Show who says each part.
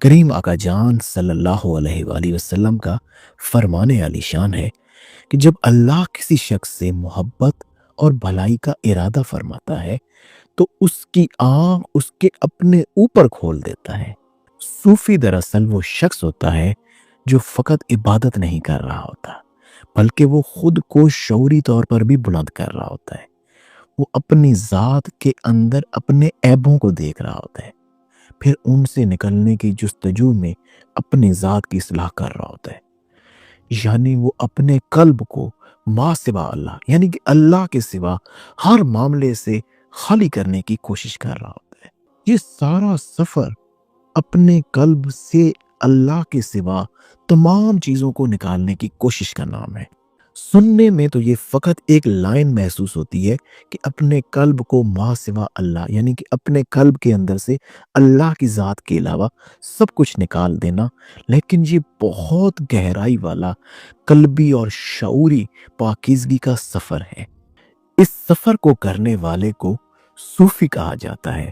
Speaker 1: کریم آقا جان صلی اللہ علیہ وآلہ وسلم کا فرمانے عالی شان ہے کہ جب اللہ کسی شخص سے محبت اور بھلائی کا ارادہ فرماتا ہے تو اس کی آنکھ اس کے اپنے اوپر کھول دیتا ہے۔ صوفی دراصل وہ شخص ہوتا ہے جو فقط عبادت نہیں کر رہا ہوتا بلکہ وہ خود کو شعوری طور پر بھی بلند کر رہا ہوتا ہے۔ وہ اپنی ذات کے اندر اپنے عیبوں کو دیکھ رہا ہوتا ہے، پھر ان سے نکلنے کی جستجو میں اپنی ذات کی اصلاح کر رہا ہوتا ہے۔ یعنی وہ اپنے قلب کو ما سوا اللہ یعنی کہ اللہ کے سوا ہر معاملے سے خالی کرنے کی کوشش کر رہا ہوتا ہے۔ یہ سارا سفر اپنے قلب سے اللہ کے سوا تمام چیزوں کو نکالنے کی کوشش کا نام ہے۔ سننے میں تو یہ فقط ایک لائن محسوس ہوتی ہے کہ اپنے قلب کو ما سوا اللہ یعنی کہ اپنے قلب کے اندر سے اللہ کی ذات کے علاوہ سب کچھ نکال دینا، لیکن یہ بہت گہرائی والا قلبی اور شعوری پاکیزگی کا سفر ہے۔ اس سفر کو کرنے والے کو صوفی کہا جاتا ہے۔